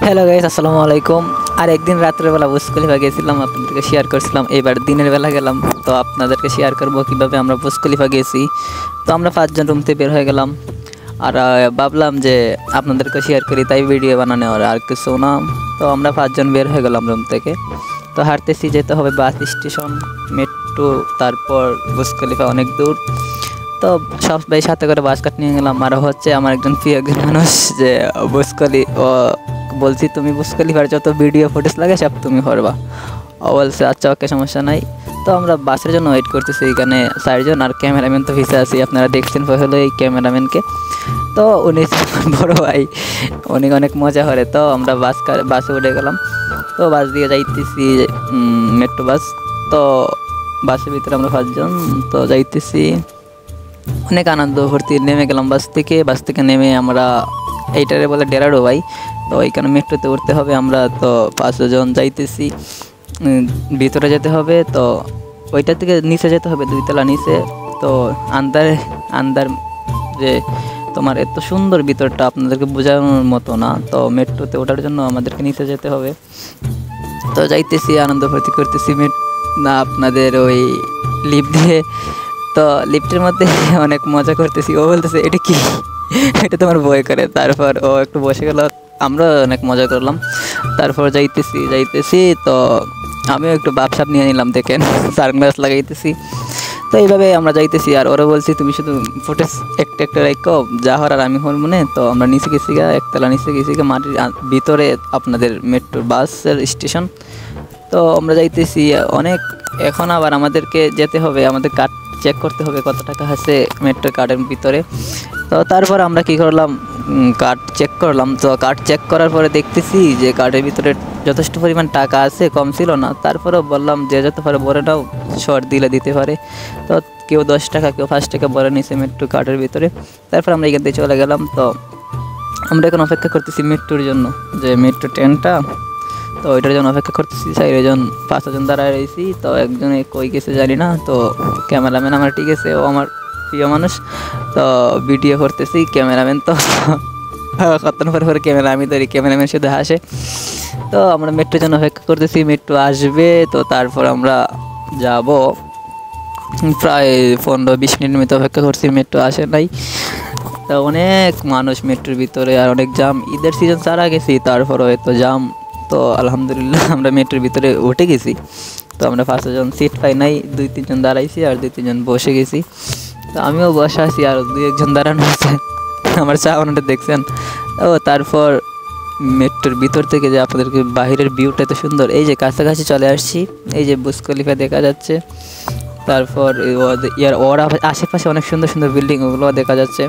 Hello guys, আসসালামু আলাইকুম। আর একদিন রাত্রেবেলা বুর্জ খলিফা গেছিলাম, আপনাদেরকে শেয়ার করছিলাম। এবার দিনের বেলা গেলাম, তো আপনাদেরকে শেয়ার করব কীভাবে আমরা বুর্জ খলিফা গেছি। তো আমরা 5 জন রুম থেকে বের হয়ে গেলাম, আর ভাবলাম যে আপনাদেরকে শেয়ার করি, তাই ভিডিও বানানো আর কিছু না। তো আমরা 5 জন বের হয়ে গেলাম রুম থেকে। তো হাঁটতেছি, যেতে হবে বাস স্টেশন, মেট্রো, তারপর বুর্জ খলিফা অনেক দূর। তো সবাই সাথে করে বাস কাট নিয়ে গেলাম। আর হচ্ছে আমার একজন প্রিয় মানুষ, যে বুর্জ খলিফা, বলছি তুমি বুর্জ খলিফার যত ভিডিও ফুটেজ লাগে সব তুমি করবা। ও বলছে আচ্ছা ওকে, সমস্যা নাই। তো আমরা বাসের জন্য ওয়েট করতেছি, এখানে 4 জন, আর ক্যামেরাম্যান তো ভিসে আছি, আপনারা দেখছেন হলো এই ক্যামেরাম্যানকে। তো উনি বড় ভাই, উনি অনেক মজা করে। তো আমরা বাসে উঠে গেলাম। তো বাস দিয়ে যাইতেছি, মেট্রো বাস। তো বাসের ভিতরে আমরা 5 জন তো যাইতেছি, অনেক আনন্দ ভর্তি। নেমে গেলাম বাস থেকে নেমে আমরা, এইটারে বলে ডেরাডো ভাই। তো ওইখানে মেট্রোতে উঠতে হবে। আমরা তো 5 জন যাইতেছি, ভিতরে যেতে হবে। তো ওইটা থেকে নিচে যেতে হবে, 2 তলা নিচে। তো আন্দার যে তোমার এত সুন্দর ভিতরটা আপনাদেরকে বোঝানোর মতো না। তো মেট্রোতে ওঠার জন্য আমাদেরকে নিচে যেতে হবে। তো যাইতেছি, আনন্দ ভর্তি করতেছি না আপনাদের ওই লিফট দিয়ে। তো লিফটের মধ্যে অনেক মজা করতেছি। ও বলতেছে এটা কি, এটা তোমার ভয় করে। তারপর ও একটু বসে গেল, আমরা অনেক মজা করলাম। তারপর যাইতেছি। তো আমিও একটু বাপসাপ নিয়ে নিলাম, দেখেন সানগ্লাস লাগাইতেছি। তো এইভাবে আমরা যাইতেছি, আর ওরা বলছি তুমি শুধু ফুটেজ একটা রেখো, যা হওয়ার আর আমি হল মনে। তো আমরা নিচে গেছি একতলা নিচে গেছি মাটির ভিতরে, আপনাদের মেট্রোর বাসের স্টেশন। তো আমরা যাইতেছি অনেক। এখন আবার আমাদেরকে যেতে হবে, আমাদের কার্ড চেক করতে হবে কত টাকা আছে মেট্রো কার্ডের ভিতরে। তো তারপর আমরা কি করলাম, কার্ড চেক করলাম। তো কার্ড চেক করার পরে দেখতেছি যে কার্ডের ভিতরে যথেষ্ট পরিমাণ টাকা আছে, কম ছিল না। তারপরেও বললাম যে যেতে পারে বলে নাও, শর্ট দিলে দিতে পারে। তো কেউ 10 টাকা, কেউ 5 টাকা বলে নিছে মেট্রো কার্ডের ভিতরে। তারপর আমরা এখান থেকে চলে গেলাম। তো আমরা এখন অপেক্ষা করতেছি মেট্রোর জন্য, যে মেট্রো ট্রেনটা। তো ওইটার জন্য অপেক্ষা করতেছি। 4 জন 5 জন দাঁড়ায় রয়েছি। তো একজনে কই গেছে জানি না। তো ক্যামেরাম্যান আমার ঠিক আছে, ও আমার প্রিয় মানুষ। তো ভিডিও করতেছি, ক্যামেরাম্যান তো কতক্ষণ পরে ক্যামেরা আমি ধরি, ক্যামেরাম্যান শুধু হাসে। তো আমরা মেট্রোর জন্য অপেক্ষা করতেছি, মেট্রো আসবে। তো তারপর আমরা যাব, প্রায় 15-20 মিনিট মতো অপেক্ষা করছি, মেট্রো আসে নাই। তো অনেক মানুষ মেট্রোর ভিতরে, আর অনেক জাম। ঈদের সিজন ছাড়া গেছি, তারপরও এত জাম। তো আলহামদুলিল্লাহ আমরা মেট্রোর ভিতরে উঠে গেছি। তো আমরা 5 জন সিট পাই নাই, 2-3 জন দাঁড়াইছি, আর 2-3 জন বসে গেছি। তো আমিও বসে আছি, আর 2-1 জন দাঁড়ানো আছে। আমার চাওয়ানোটা দেখছেন। ও তারপর মেট্রোর ভিতর থেকে যে আপনাদেরকে বাহিরের ভিউটা এত সুন্দর, এই যে কাছাকাছি চলে আসছি, এই যে বুর্জ খলিফা দেখা যাচ্ছে। তারপর ওর আশেপাশে অনেক সুন্দর সুন্দর বিল্ডিং, ওগুলো দেখা যাচ্ছে।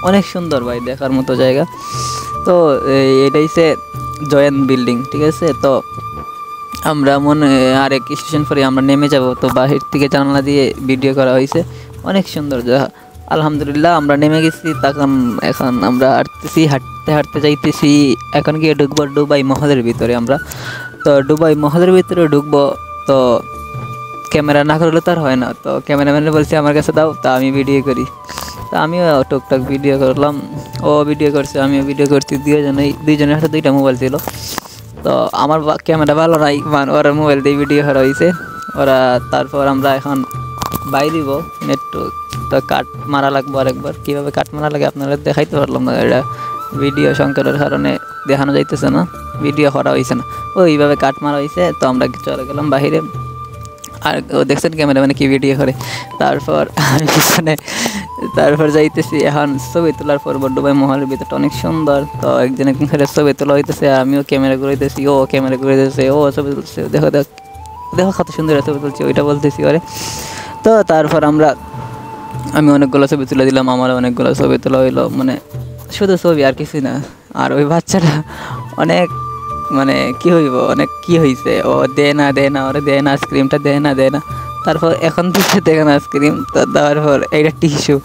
অনেক সুন্দর ভাই, দেখার মতো জায়গা। তো এটাই সে জয়েন্ট বিল্ডিং, ঠিক আছে। তো আমরা আরেক স্টেশন পরে আমরা নেমে যাব। তো বাহির থেকে জানালা দিয়ে ভিডিও করা হয়েছে, অনেক সুন্দর জায়গা। আলহামদুলিল্লাহ আমরা নেমে গেছি। এখন আমরা হাঁটতে যাইতেছি। এখন গিয়ে ঢুকবো দুবাই মহলের ভিতরে আমরা। তো দুবাই মহলের ভিতরে ঢুকবো। তো ক্যামেরা না করলে তো আর হয় না। তো ক্যামেরাম্যানে বলছি আমার কাছে দাও, তা আমি ভিডিও করি। তো আমিও টুকটাক ভিডিও করলাম, ও ভিডিও করছে, আমিও ভিডিও করছি। দুইজনের হাতে 2টা মোবাইল ছিল। তো আমার ক্যামেরা ভালো নাই, ওরা মোবাইল দিয়ে ভিডিও করা হয়েছে ওরা। তারপর আমরা এখন বাইরিব মেট্রো। তো কাট মারা লাগবো আরেকবার, কীভাবে কাট মারা লাগে আপনারা দেখাইতে পারলাম না, এটা ভিডিও সংকটের কারণে দেখানো যাইতেছে না, ভিডিও করা হয়েছে না। ওইভাবে কাট মারা হয়েছে। তো আমরা চলে গেলাম বাহিরে, আর ও দেখছেন ক্যামেরাম্যানে কি ভিডিও করে। তারপর আমি পিছনে, তারপর যাইতেছি। এখন ছবি তোলার পর দুবাই মহলের ভিতরটা অনেক সুন্দর। তো একজন করে ছবি তোলা হইতেছে, আমিও ক্যামেরা ঘুরাইতেছি, ও ক্যামেরা ঘুরাইতেছে, ও ছবি তুলছে। দেখো কত সুন্দর ছবি তুলছি, ওইটা বলতেছি ওরে। তো তারপর আমি অনেকগুলো ছবি তুলে দিলাম, আমার অনেকগুলো ছবি তোলা হইলো, মানে শুধু ছবি আর কিছু না। আর ওই বাচ্চাটা অনেক, মানে কি হইব, অনেক কি হয়েছে, ও দে না ওরা দেয় না, আইসক্রিমটা দেয় না। তারপর এখন দিচ্ছে দেখেন আইসক্রিম। তো দেওয়ার পর এইটা টিস্যু,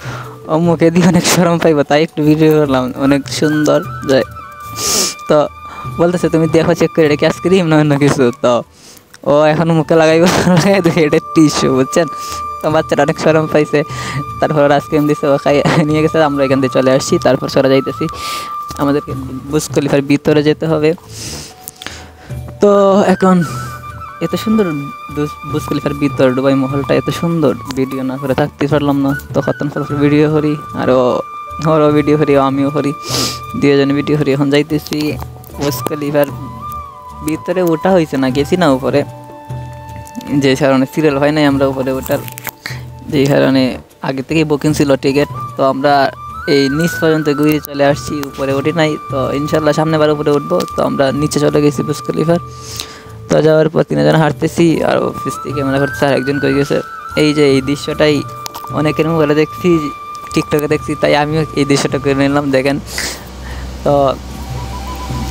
ও মুখে দিয়ে অনেক শরম পাইব, তাই একটু ভিডিও করলাম, অনেক সুন্দর যায়। তো বলতেছে তুমি দেখো চেক করে, এটা কি আইসক্রিম না অন্য কিছু। তো ও এখন মুখে লাগাই দেখে এটা টিস্যু, বুঝছেন। তো বাচ্চাটা অনেক শরম পাইছে। তারপর আইসক্রিম দিছে, ও খাই নিয়ে গেছে। আমরা এখান থেকে চলে আসছি, তারপর সরে যাইতেছি। আমাদেরকে বুর্জ খলিফার ভিতরে যেতে হবে। তো এখন এত সুন্দর বুর্জ খলিফার ভিতর দুবাই মহলটা এত সুন্দর, ভিডিও না করে থাকতে পারলাম না। তো কতন ভিডিও করি, আরও ওরও ভিডিও করি, আমিও করি, দুজনে ভিডিও করি। এখন যাইতেছি বুর্জ খলিফার ভিতরে, ওটা হয়েছে না, গেছি না উপরে, যে কারণে সিরিয়াল হয় নাই আমরা উপরে ওঠার, যেই কারণে আগে থেকেই বুকিং ছিল টিকিট। তো আমরা এই নিচ পর্যন্ত ঘুরে চলে আসছি, উপরে উঠি নাই। তো ইনশাল্লাহ সামনেবার উপরে উঠবো। তো আমরা নিচে চলে গেছি বুর্জ খলিফার। তো যাওয়ার পর 3 জন হাঁটতেছি, আর অফিস থেকে ক্যামেরা করতেছে, আর একজন কই গেছে। এই যে এই দৃশ্যটাই অনেকের মোবাইলে দেখছি, টিকটকে দেখছি, তাই আমিও এই দৃশ্যটা করে নিলাম, দেখেন। তো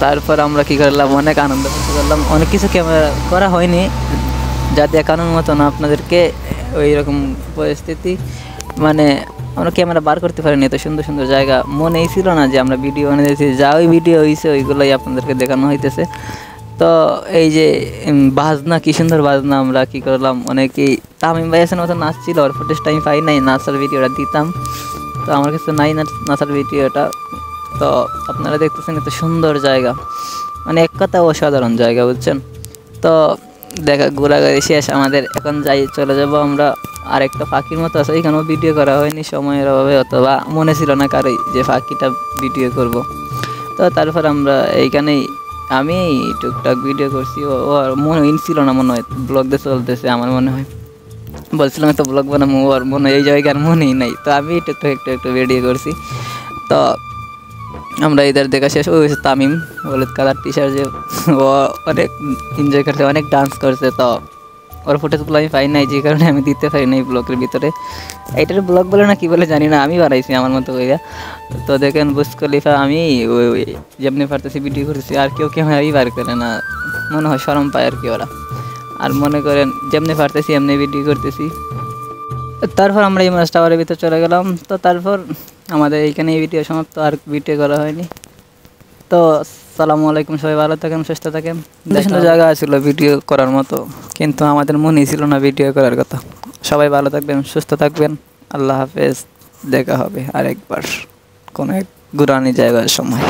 তারপর আমরা কী করলাম, অনেক আনন্দ করলাম। অনেক কিছু ক্যামেরা করা হয়নি, যা দেখানোর মতো না আপনাদেরকে, ওই রকম পরিস্থিতি। মানে আমরা ক্যামেরা বার করতে পারিনি, এত সুন্দর সুন্দর জায়গা মনেই ছিল না যে আমরা ভিডিও বানিয়েছি। যা ওই ভিডিও হয়েছে ওইগুলোই আপনাদেরকে দেখানো হইতেছে। তো এই যে বাজনা, কী সুন্দর বাজনা, আমরা কী করলাম, অনেকেই তামিম ভাই আছেন মতো নাচছিল, ওর ফুটেজ টাইম পাই নাই, নাচার ভিডিওটা দিতাম। তো আমার কাছে নাই নাচার ভিডিওটা। তো আপনারা দেখতেছেন এত সুন্দর জায়গা, মানে এক কথা অসাধারণ জায়গা, বুঝছেন। তো দেখা ঘোরাঘুরি শেষ আমাদের, এখন যাই চলে যাব আমরা। আর একটা ফাঁকির মতো আছে, এখানেও ভিডিও করা হয়নি সময়ের অভাবে, অথবা মনে ছিল না কারোই যে ফাঁকিটা ভিডিও করব। তো তারপর আমরা এইখানেই আমি টুকটাক ভিডিও করছি, ও মনে ছিল না, মনে হয় ব্লগ দিয়ে চলতেছে আমার মনে হয়, বলছিলাম তো ব্লগ বানাবো, ওর মনে হয় এই জায়গার মনেই নাই। তো আমি টুকটাক একটু ভিডিও করছি। তো আমরা ইধার দেখা শেষ, ওই তামিম হলুদ কালার টি শার্ট, যে ও অনেক এনজয় করছে, অনেক ডান্স করছে। তো ওর ফুটেজগুলো আমি পাই নাই, যে কারণে আমি দিতে পারি নাই ব্লগের ভিতরে। এইটার ব্লগ বলে না কি বলে জানি না, আমি বানাইছি আমার মতো কইরা। তো দেখেন বুর্জ খলিফা আমি ওই যেমনি পারতেছি ভিডিও করতেছি, আর কেউ ক্যামেরাই বার করে না, মনে হয় শরম পায় আর কি ওরা। আর মনে করেন যেমনি পারতেছি এমনি ভিডিও করতেছি। তারপর আমরা এই মাস টাওয়ারের ভিতরে চলে গেলাম। তো তারপর আমাদের এইখানে এই ভিডিও সমাপ্ত, আর ভিডিও করা হয়নি। তো আসসালামু আলাইকুম, সবাই ভালো থাকেন, সুস্থ থাকেন। সুন্দর জায়গা ছিল ভিডিও করার মতো, কিন্তু আমাদের মনেই ছিল না ভিডিও করার কথা। সবাই ভালো থাকবেন, সুস্থ থাকবেন, আল্লাহ হাফেজ। দেখা হবে আরেকবার কোনো এক ঘুরানি জায়গার সময়।